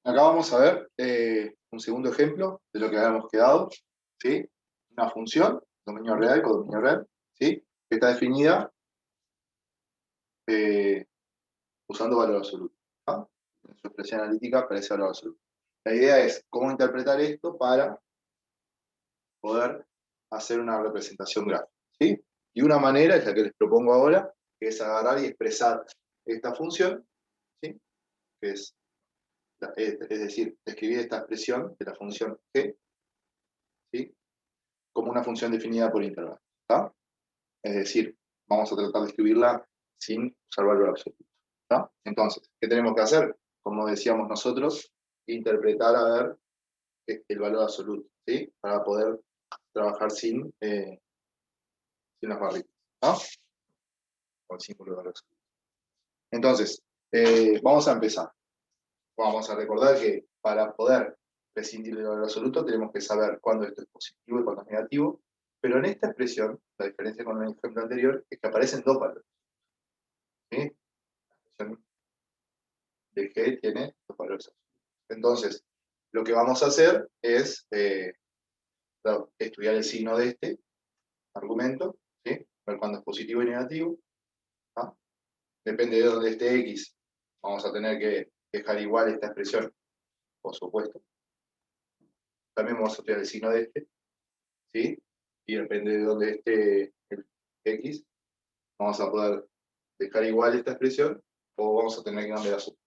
Acá vamos a ver un segundo ejemplo de lo que habíamos quedado, ¿sí? Una función, dominio real, codominio real, ¿sí? Que está definida eh, usando valor absoluto, ¿no? En su expresión analítica para ese valor absoluto. La idea es cómo interpretar esto para poder hacer una representación gráfica, ¿sí? Y una manera es la que les propongo ahora, que es agarrar y expresar esta función, ¿sí? Que es decir, escribir esta expresión de la función g, ¿sí? Como una función definida por intervalos, ¿tá? Es decir, vamos a tratar de escribirla sin usar valor absoluto, ¿tá? Entonces, ¿qué tenemos que hacer? Como decíamos nosotros, interpretar a ver el valor absoluto, ¿sí? Para poder trabajar sin las barritas, ¿no? O el símbolo de valor absoluto. Entonces, vamos a empezar. Vamos a recordar que para poder prescindir del valor absoluto tenemos que saber cuándo esto es positivo y cuándo es negativo, pero en esta expresión, la diferencia con el ejemplo anterior es que aparecen dos valores, ¿sí? La expresión de G tiene dos valores absolutos. Entonces, lo que vamos a hacer es estudiar el signo de este argumento, ¿sí? Ver cuándo es positivo y negativo, ¿ah? Depende de dónde esté X, vamos a tener que dejar igual esta expresión, por supuesto. También vamos a estudiar el signo de este, ¿sí? Y depende de dónde esté el X, vamos a poder dejar igual esta expresión o vamos a tener que cambiar la suma.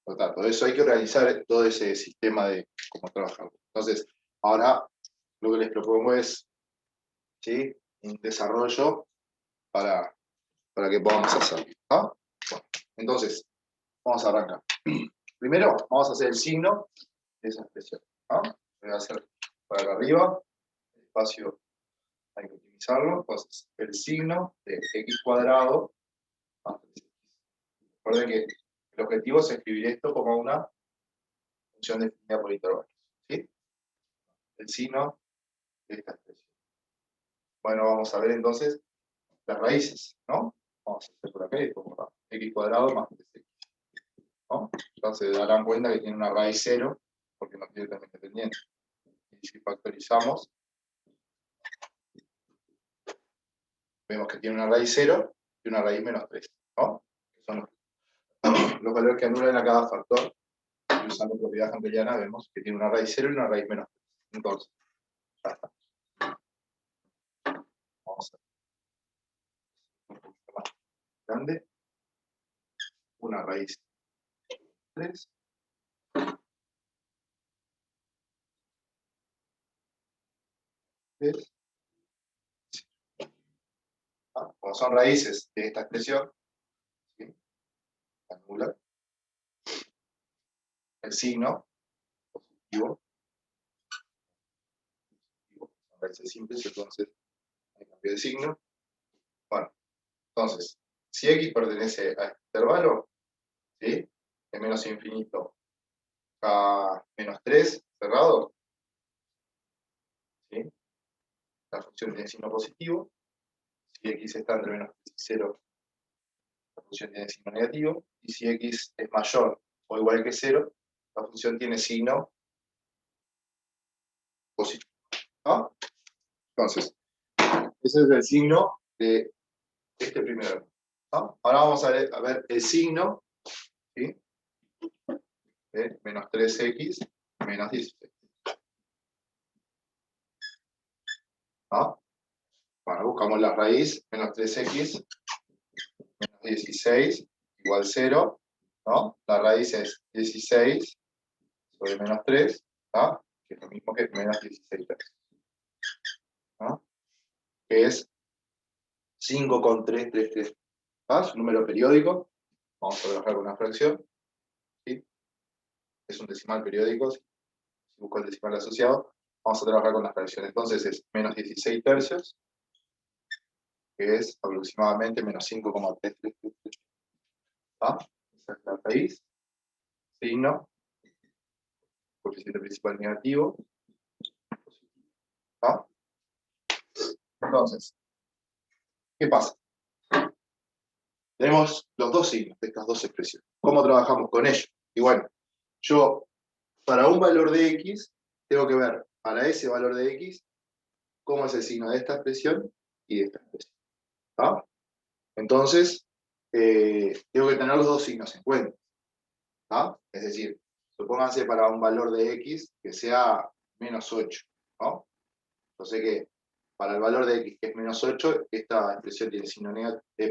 Por lo tanto, eso hay que organizar todo ese sistema de cómo trabajar. Entonces, ahora lo que les propongo es, ¿sí? Un desarrollo para, para que podamos hacerlo, ¿ah? Bueno, entonces, vamos a arrancar. Primero, vamos a hacer el signo de esa expresión, ¿ah? Voy a hacer para acá arriba, el espacio hay que optimizarlo, entonces el signo de x cuadrado más 3x. Recuerden que el objetivo es escribir esto como una función definida por intervalos, ¿sí? El signo de esta expresión. Bueno, vamos a ver entonces las raíces, ¿no? Vamos a hacer por acá y por acá. X cuadrado más 3x, ¿no? Entonces darán cuenta que tiene una raíz 0, porque no tiene término independiente. Y si factorizamos, vemos que tiene una raíz 0 y una raíz menos 3, ¿no? Que son los valores que anulan a cada factor. Y usando propiedad hambeliana vemos que tiene una raíz 0 y una raíz menos 3. Entonces, ya está. Vamos a hacer un poquito más grande. Una raíz 3. Como son raíces de esta expresión, ¿sí? Anula el signo positivo, son raíces simples, entonces hay cambio de signo. Bueno, entonces, si x pertenece a este intervalo, ¿sí? De menos infinito a menos 3, cerrado, ¿sí? La función tiene signo positivo. Si x está entre menos 3 y 0, la función tiene signo negativo. Y si x es mayor o igual que 0, la función tiene signo positivo, ¿no? Entonces, ese es el signo de este primer, ¿no? Ahora vamos a ver el signo, ¿sí? De menos 3x menos 16, ¿no? Bueno, buscamos la raíz, menos 3x menos 16 igual 0, ¿no? La raíz es 16 sobre menos 3, ¿no? Que es lo mismo que menos 16 tercios, ¿no? Que es 5,333, ¿no? Es un número periódico. Vamos a trabajar con una fracción, ¿sí? Es un decimal periódico. Si busco el decimal asociado, vamos a trabajar con la fracción. Entonces es menos 16 tercios, que es aproximadamente menos 5,333. ¿Ah? Esa es la raíz. Signo, coeficiente principal negativo. ¿Ah? Entonces, ¿qué pasa? Tenemos los dos signos de estas dos expresiones. ¿Cómo trabajamos con ellos? Y bueno, Yo, para un valor de x, tengo que ver para ese valor de x cómo es el signo de esta expresión y de esta expresión. ¿Tá? Entonces, tengo que tener los dos signos en cuenta. ¿Tá? Es decir, supónganse para un valor de x que sea -8. ¿No? Yo sé que para el valor de x, que es -8, esta expresión tiene signo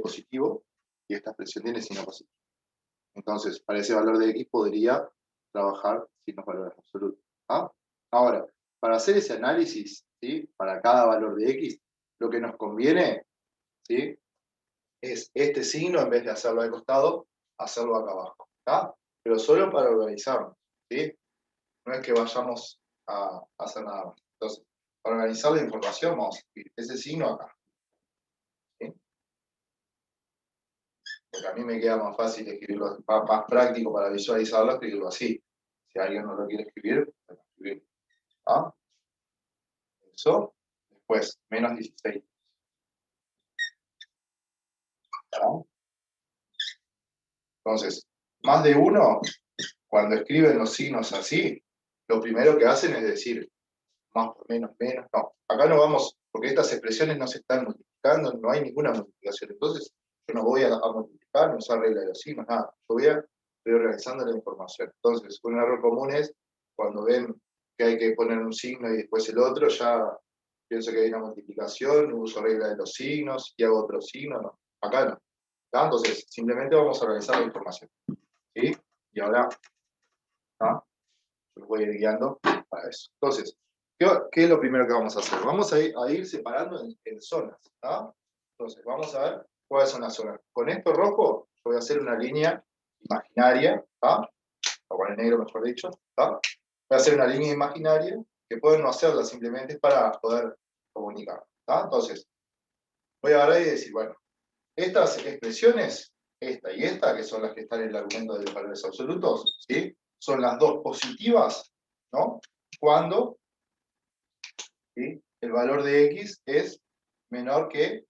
positivo y esta expresión tiene signo positivo. Entonces, para ese valor de x podría trabajar sin los valores absolutos. ¿Ah? Ahora, para hacer ese análisis, ¿sí? Para cada valor de x, lo que nos conviene, ¿sí? Es este signo, en vez de hacerlo de costado, hacerlo acá abajo. ¿Tá? Pero solo para organizarnos. ¿Sí? No es que vayamos a hacer nada más. Entonces, para organizar la información, vamos a escribir ese signo acá. ¿Sí? Porque a mí me queda más fácil escribirlo, más práctico para visualizarlo, escribirlo así. Si alguien no lo quiere escribir, puede escribir. ¿Ah? Eso. Después, -16. ¿Ah? Entonces, más de uno, cuando escriben los signos así, lo primero que hacen es decir más por menos, menos. No, acá no vamos, porque estas expresiones no se están multiplicando, no hay ninguna multiplicación. Entonces, yo no voy a multiplicar, no usar regla de los signos, nada. Yo estoy organizando la información. Entonces, un error común es cuando ven que hay que poner un signo y después el otro, ya pienso que hay una multiplicación, uso regla de los signos y hago otro signo. No, acá no. ¿Tá? Entonces, simplemente vamos a organizar la información. ¿Sí? Y ahora, ¿tá? Yo los voy a ir guiando para eso. Entonces, ¿qué es lo primero que vamos a hacer? Vamos a ir separando en zonas. ¿Tá? Entonces, vamos a ver cuáles son las zonas. Con esto rojo, yo voy a hacer una línea imaginaria, ¿tá? O con el negro, mejor dicho. ¿Tá? Voy a hacer una línea imaginaria, que pueden no hacerla, simplemente es para poder comunicar. ¿Tá? Entonces, voy a hablar y decir, bueno, estas expresiones, esta y esta, que son las que están en el argumento de los valores absolutos, ¿sí? Son las dos positivas, ¿no? Cuando, ¿sí? El valor de x es menor que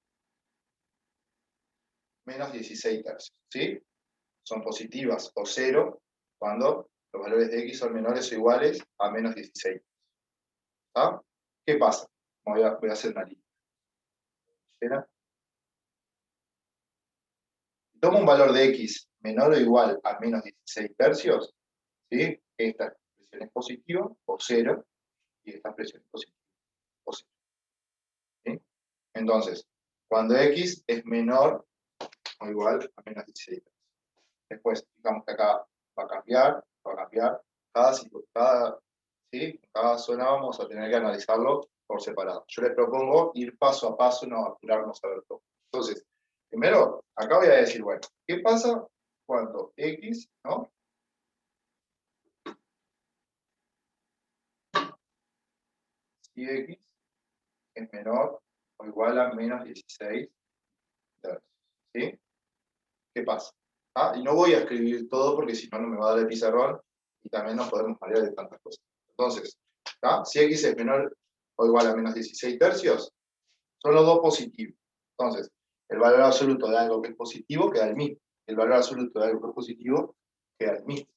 -16 tercios, ¿sí? Son positivas o 0 cuando los valores de x son menores o iguales a -16. ¿Tá? ¿Qué pasa? Voy a hacer una línea. Tomo un valor de x menor o igual a -16 tercios, ¿sí? Esta expresión es positiva o 0 y esta expresión es positiva o 0. ¿Sí? Entonces, cuando x es menor o igual a -16 tercios. Después, digamos que acá va a cambiar. Cada zona vamos a tener que analizarlo por separado. Yo les propongo ir paso a paso, no apurarnos a ver todo. Entonces, primero, acá voy a decir, bueno, ¿qué pasa cuando x, ¿no? Si x es menor o igual a -16 tercios. ¿Sí? ¿Qué pasa? ¿Ah? Y no voy a escribir todo porque si no, no me va a dar el pizarrón y también nos podemos marear de tantas cosas. Entonces, ¿ah? Si x es menor o igual a -16 tercios, son los dos positivos. Entonces, el valor absoluto de algo que es positivo queda el mismo. El valor absoluto de algo que es positivo queda el mismo.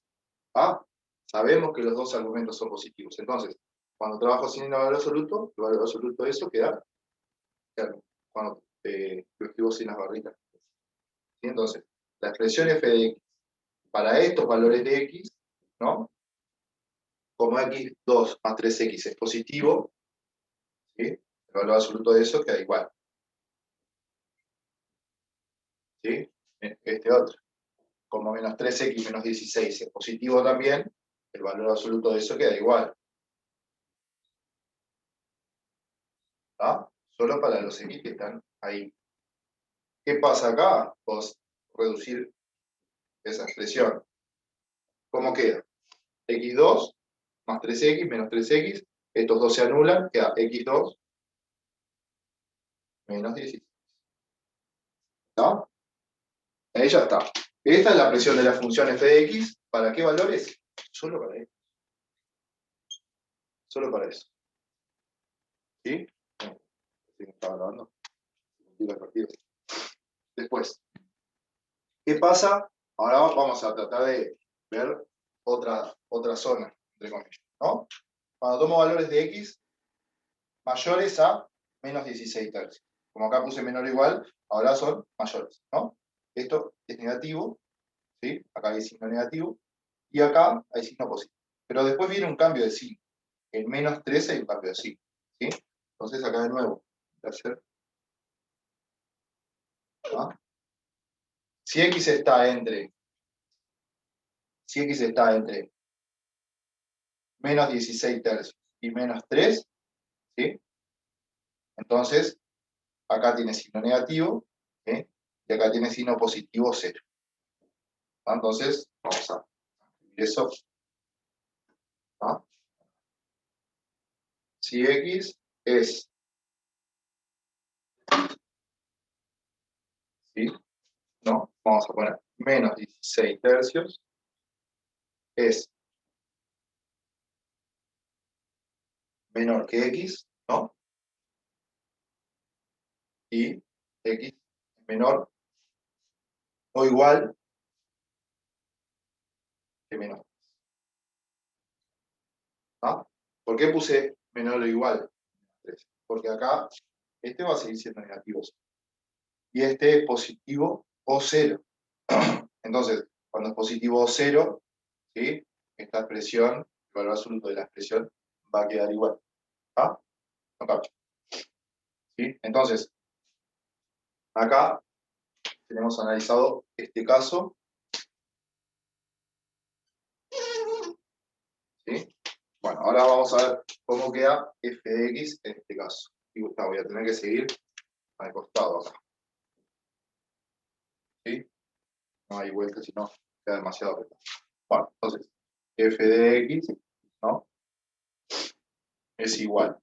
¿Ah? Sabemos que los dos argumentos son positivos. Entonces, cuando trabajo sin el valor absoluto, el valor absoluto de eso queda cuando lo escribo sin las barritas. ¿Sí? Entonces, la expresión f de x para estos valores de x, ¿no? Como x2 más 3x es positivo, ¿sí? El valor absoluto de eso queda igual. ¿Sí? Este otro. Como menos 3x menos 16 es positivo también, el valor absoluto de eso queda igual. ¿Tá? Solo para los x que están ahí. ¿Qué pasa acá? Vos reducir esa expresión. ¿Cómo queda? x2 más 3x menos 3x, estos dos se anulan, queda x2 menos 16. ¿Está? Ahí ya está. Esta es la expresión de la función f de x. ¿Para qué valores? Solo para eso. Solo para eso. ¿Sí? Estaba grabando. Después, ¿qué pasa? Ahora vamos a tratar de ver otra otra zona, entre comillas, ¿no? Cuando tomo valores de x mayores a menos 16 tercios. Como acá puse menor o igual, ahora son mayores, ¿no? Esto es negativo, ¿sí? Acá hay signo negativo, y acá hay signo positivo. Pero después viene un cambio de signo. En menos 13 hay un cambio de signo, ¿sí? Entonces acá de nuevo, voy a hacer, ¿no? Si x está entre menos 16 tercios y menos 3, ¿sí? Entonces, acá tiene signo negativo, ¿sí? Y acá tiene signo positivo 0. ¿No? Entonces, vamos a escribir eso, ¿no? Si x es, ¿sí? ¿No? Vamos a poner menos 16 tercios, es menor que x, ¿no? Y x es menor o igual que menos 3. ¿Ah? ¿Por qué puse menor o igual? Porque acá este va a seguir siendo negativo. Y este es positivo o 0. Entonces, cuando es positivo o 0, ¿sí? Esta expresión, el valor absoluto de la expresión, va a quedar igual. ¿Ah? No capta. ¿Sí? Entonces, acá tenemos analizado este caso. ¿Sí? Bueno, ahora vamos a ver cómo queda f de x en este caso. Y voy a tener que seguir al costado acá. ¿Sí? No hay vuelta, si no, queda demasiado apretado. Bueno, entonces, f de x, ¿no? Es igual.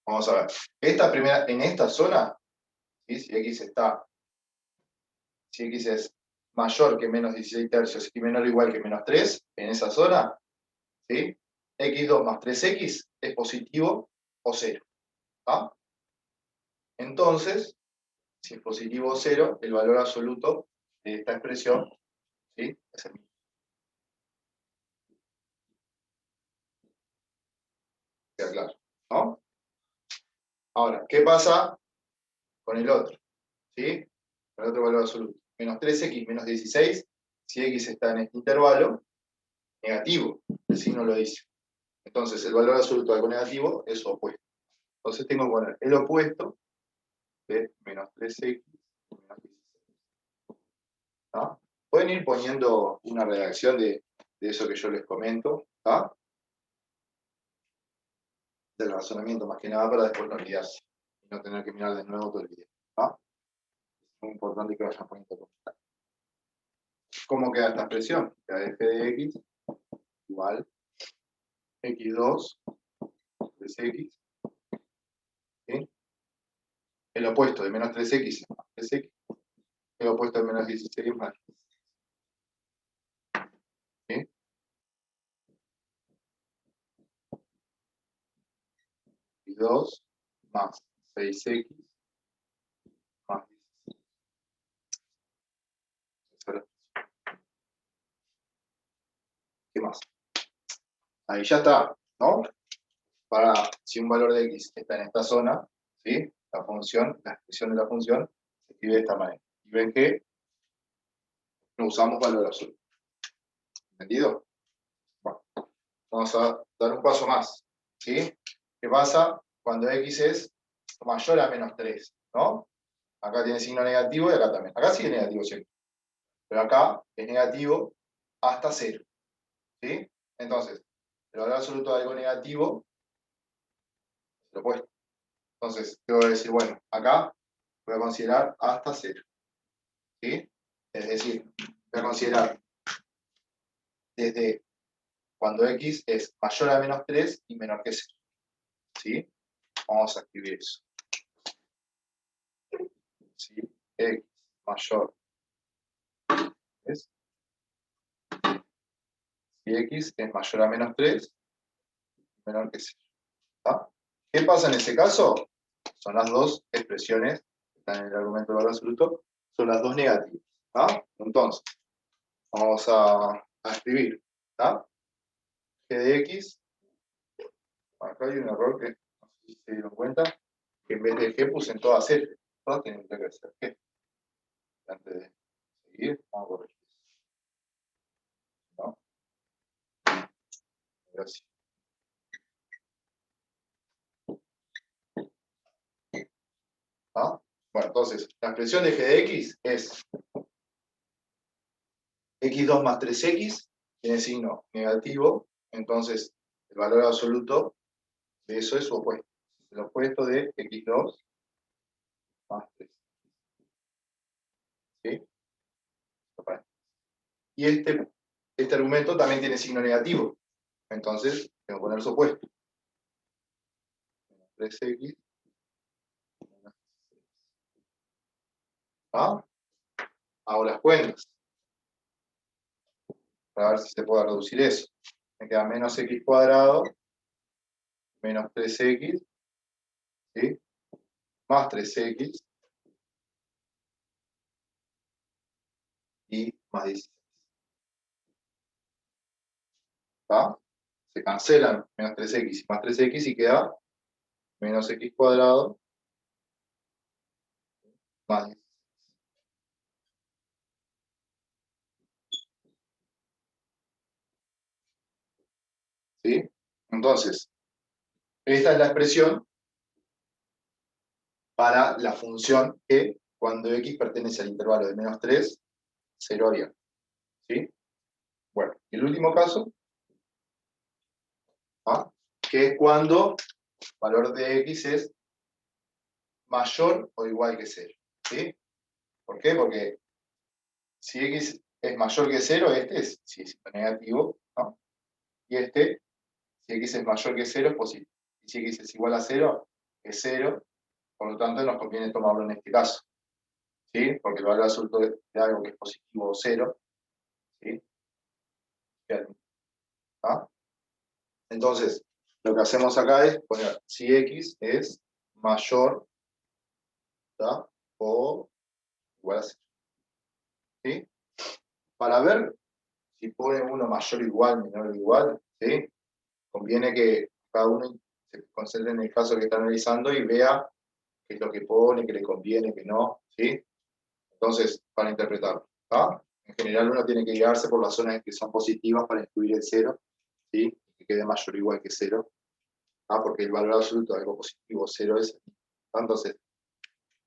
Vamos a ver. Esta primera, en esta zona, ¿sí? Si x es mayor que menos 16 tercios y menor o igual que menos 3, en esa zona, ¿sí? x2 más 3x es positivo o 0. ¿Ah? Entonces, si es positivo o 0, el valor absoluto de esta expresión, ¿sí? Es el mismo. Queda claro, ¿no? Ahora, ¿qué pasa con el otro? ¿Sí? Con el otro valor absoluto. Menos 3x menos 16, si x está en este intervalo, negativo, el signo lo dice. Entonces, el valor absoluto de algo negativo es su opuesto. Entonces tengo que poner el opuesto de menos 3x menos 16. ¿Ah? Pueden ir poniendo una redacción de eso que yo les comento, ¿ah? Del razonamiento, más que nada para después no olvidarse y no tener que mirar de nuevo todo el video. ¿Ah? Es muy importante que vayan poniendo comentarios. ¿Cómo queda esta expresión? Queda f de x igual x2 3x, ¿sí? El opuesto de menos 3x es más 3x, el opuesto de menos 16 es más 16, ¿sí? Y2 más 6x más 16. ¿Qué más? Ahí ya está, ¿no? Para, si un valor de x está en esta zona, ¿sí? La función, la expresión de la función, se escribe de esta manera. Y ven que no usamos valor absoluto. ¿Entendido? Bueno, vamos a dar un paso más, ¿sí? ¿Qué pasa cuando x es mayor a menos 3, ¿no? Acá tiene signo negativo y acá también. Acá sigue negativo siempre. Pero acá es negativo hasta 0, ¿sí? Entonces, el valor absoluto de algo negativo es lo opuesto. Entonces, yo voy a decir, bueno, acá voy a considerar hasta 0, ¿sí? Es decir, voy a considerar desde cuando x es mayor a menos 3 y menor que 0, ¿sí? Vamos a escribir eso. ¿Sí? X mayor es, si x es mayor a menos 3 y menor que 0. ¿Tá? ¿Qué pasa en ese caso? Son las dos expresiones que están en el argumento de valor absoluto, son las dos negativas. ¿Tá? Entonces, Vamos a escribir, ¿está? G de X, acá hay un error que no sé si se dieron cuenta, que en vez de G puse en todas F, todas tienen que ser G. Antes de seguir, vamos a corregir eso. ¿No? Gracias. ¿Ah? Bueno, entonces, la expresión de G de X es X2 más 3X, tiene signo negativo, entonces el valor absoluto de eso es su opuesto. El opuesto de X2 más 3. ¿Sí? Y este argumento también tiene signo negativo, entonces tengo que poner su opuesto. 3X. ¿Ah? Hago las cuentas para ver si se puede reducir eso. Me queda menos X cuadrado menos 3X, ¿sí? Más 3X y más 16. ¿Está? Se cancelan menos 3X y más 3X y queda menos X cuadrado más 16. ¿Sí? Entonces, esta es la expresión para la función e cuando X pertenece al intervalo de menos 3, 0 abierto. ¿Sí? Bueno, y el último caso, ¿ah? Que es cuando el valor de X es mayor o igual que 0. ¿Sí? ¿Por qué? Porque si X es mayor que 0, este es, si es negativo, ¿no? Y este, si X es mayor que 0, es positivo. Y si X es igual a 0, es 0. Por lo tanto, nos conviene tomarlo en este caso. ¿Sí? Porque el valor absoluto de algo que es positivo o 0, ¿sí? ¿Ah? Entonces, lo que hacemos acá es poner si X es mayor, ¿tá? O igual a 0. ¿Sí? Para ver si pone uno mayor o igual, menor o igual, ¿sí? Conviene que cada uno se concentre en el caso que está analizando y vea qué es lo que pone, qué le conviene, qué no, ¿sí? Entonces, para interpretarlo, ¿tá? En general uno tiene que guiarse por las zonas que son positivas para excluir el 0, ¿sí? Que quede mayor o igual que 0, ¿tá? Porque el valor absoluto de algo positivo 0 es, ¿tá? Entonces,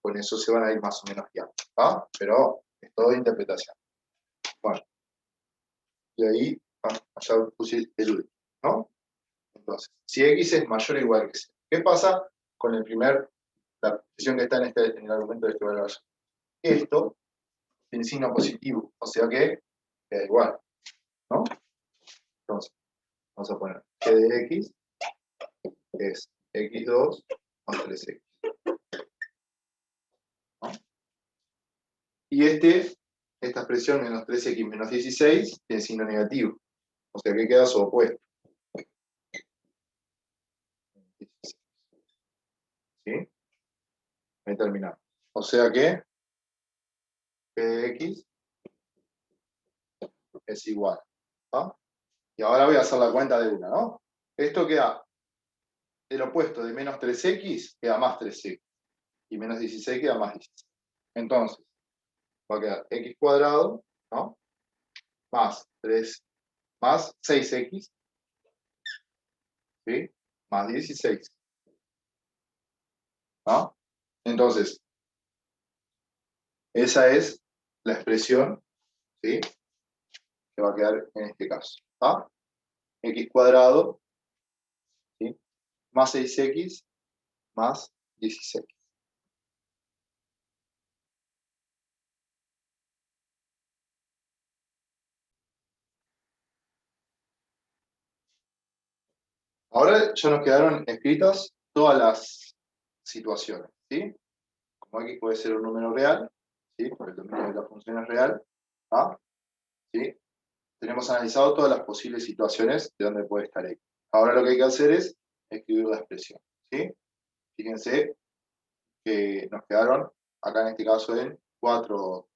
con eso se van a ir más o menos guiando, ¿tá? Pero es todo interpretación. Bueno, y ahí, allá puse el último, ¿no? Entonces, si X es mayor o igual que 0, ¿qué pasa con la expresión que está en el argumento de este valor? Esto tiene signo positivo, o sea que queda igual, ¿no? Entonces, vamos a poner g de X es X2 más 3X. ¿No? Y esta expresión menos 3X menos 16 tiene signo negativo, o sea que queda su opuesto. ¿Sí? Ahí terminamos. O sea que g de X es igual. ¿Ah? Y ahora voy a hacer la cuenta de una, ¿no? Esto queda, el opuesto de menos 3X queda más 3X. Y menos 16 queda más 16. Entonces, va a quedar X cuadrado, ¿no? Más 3, más 6X, ¿sí? Más 16. ¿No? Entonces, esa es la expresión, ¿sí? Que va a quedar en este caso. ¿Ah? X cuadrado, ¿sí? Más 6X más 16. Ahora ya nos quedaron escritas todas las situaciones, ¿sí? Como X puede ser un número real, ¿sí? Porque el dominio de la función es real, ¿ah? ¿Sí? Tenemos analizado todas las posibles situaciones de donde puede estar X. Ahora lo que hay que hacer es escribir la expresión, ¿sí? Fíjense que nos quedaron, acá en este caso, en cuatro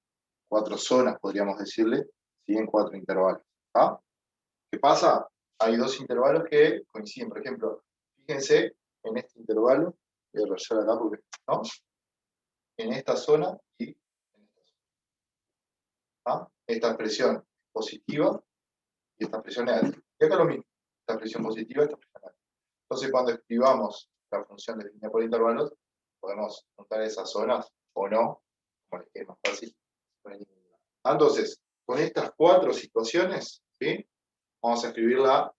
zonas, podríamos decirle, ¿sí? En 4 intervalos. ¿Ah? ¿Qué pasa? Hay 2 intervalos que coinciden. Por ejemplo, fíjense en este intervalo, voy a rayar acá porque, ¿no? En esta zona y en esta zona. ¿Ah? Esta expresión positiva y esta expresión negativa. Y acá lo mismo, esta expresión positiva y esta expresión negativa. Entonces, cuando escribamos la función definida por intervalos, podemos juntar esas zonas o no, como les quede más fácil. Entonces, con estas 4 situaciones, ¿sí? Vamos a escribir la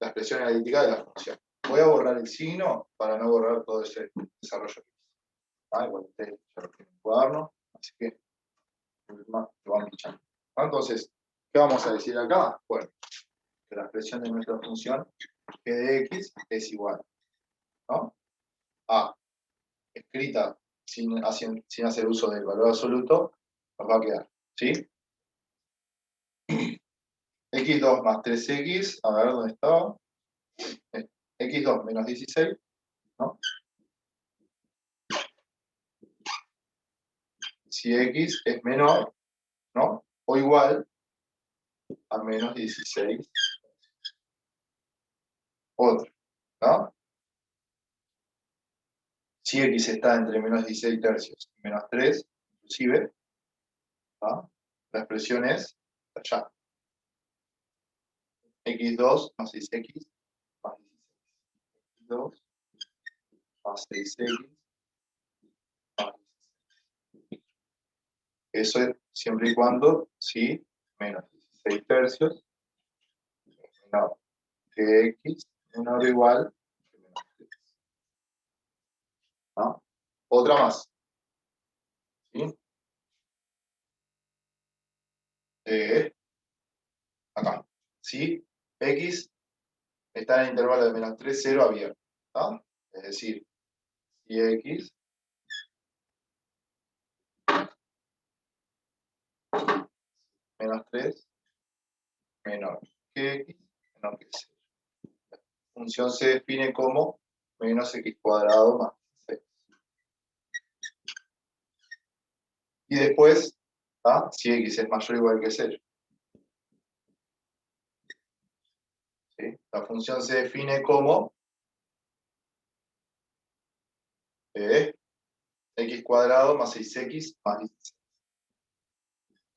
expresión analítica de la función. Voy a borrar el signo para no borrar todo ese desarrollo que hice. Igual ustedes ya lo tienen en el cuaderno, así que lo van fichando. Entonces, ¿qué vamos a decir acá? Bueno, que la expresión de nuestra función g de x es igual, ¿no? A, escrita sin hacer uso del valor absoluto, nos va a quedar, ¿sí? x2 más 3x, a ver dónde estaba. x2 menos 16, ¿no? Si x es menor, ¿no? O igual a menos 16 otro, ¿no? Si x está entre menos 16 tercios y menos 3, inclusive, ¿no? La expresión es allá. x2 más 6x más 16. x2 más 6x más 16. Eso es siempre y cuando, si menos 16 tercios es menor que x menor o igual que menos 3. ¿No? Otra más. ¿Sí? Acá. Si x está en el intervalo de menos 3, 0 abierto. ¿No? Es decir, si x menos 3 menor que x menor que 0. La función se define como menos x cuadrado más 6. Y después, ¿ah? Si x es mayor o igual que 0. ¿Sí? La función se define como x cuadrado más 6x más 16.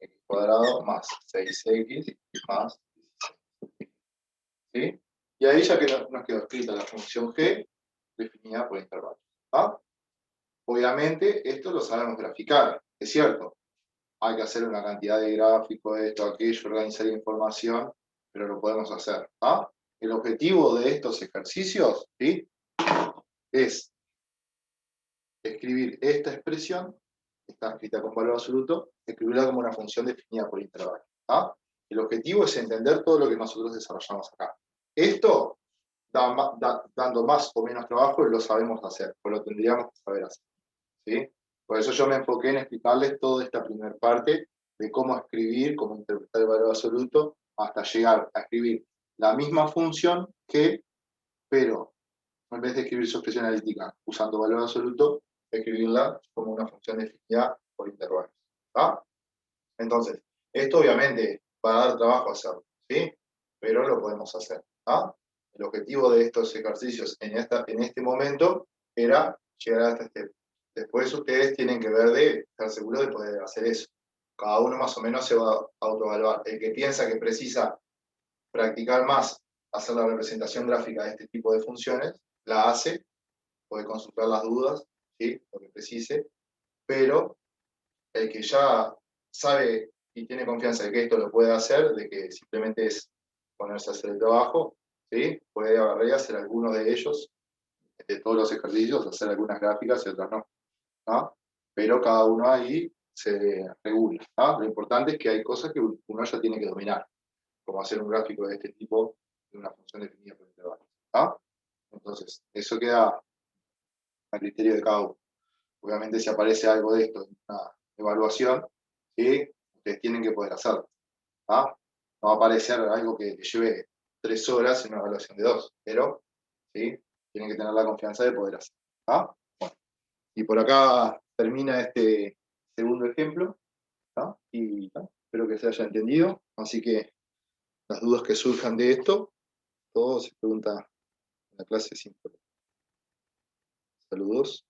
X cuadrado más 6x más 16. ¿Sí? Y ahí ya que nos quedó escrita la función g definida por intervalos. ¿Ah? Obviamente, esto lo sabemos graficar, es cierto. Hay que hacer una cantidad de gráficos, esto, aquello, organizar información, pero lo podemos hacer. ¿Ah? El objetivo de estos ejercicios, ¿sí? Es escribir esta expresión, que está escrita con valor absoluto, escribirla como una función definida por intervalos. ¿Ah? El objetivo es entender todo lo que nosotros desarrollamos acá. Esto, dando más o menos trabajo, lo sabemos hacer, o lo tendríamos que saber hacer. ¿Sí? Por eso yo me enfoqué en explicarles toda esta primera parte de cómo escribir, cómo interpretar el valor absoluto, hasta llegar a escribir la misma función que, pero en vez de escribir su expresión analítica usando valor absoluto, escribirla como una función definida por intervalos. ¿Ah? Entonces, esto obviamente va a dar trabajo hacerlo, ¿sí? Pero lo podemos hacer. ¿Ah? El objetivo de estos ejercicios en este momento era llegar hasta este. Después ustedes tienen que ver de estar seguros de poder hacer eso. Cada uno más o menos se va a autoevaluar. El que piensa que precisa practicar más, hacer la representación gráfica de este tipo de funciones, la hace, puede consultar las dudas, ¿sí? Lo que precise, pero el que ya sabe y tiene confianza de que esto lo puede hacer, de que simplemente es ponerse a hacer el trabajo, ¿sí? Puede agarrar y hacer algunos de ellos, de todos los ejercicios, hacer algunas gráficas y otras no. ¿No? Pero cada uno ahí se regula. ¿No? Lo importante es que hay cosas que uno ya tiene que dominar, como hacer un gráfico de este tipo de una función definida por intervalos. ¿No? Entonces, eso queda a criterio de cada uno. Obviamente, si aparece algo de esto en una evaluación, ¿sí? Ustedes tienen que poder hacerlo. ¿No? No va a aparecer algo que lleve 3 horas en una evaluación de 2, pero ¿sí? Tienen que tener la confianza de poder hacerlo. ¿No? Bueno, y por acá termina este segundo ejemplo. ¿tá? Y ¿tá? Espero que se haya entendido. Así que las dudas que surjan de esto, todo se pregunta en la clase sin problema. Saludos.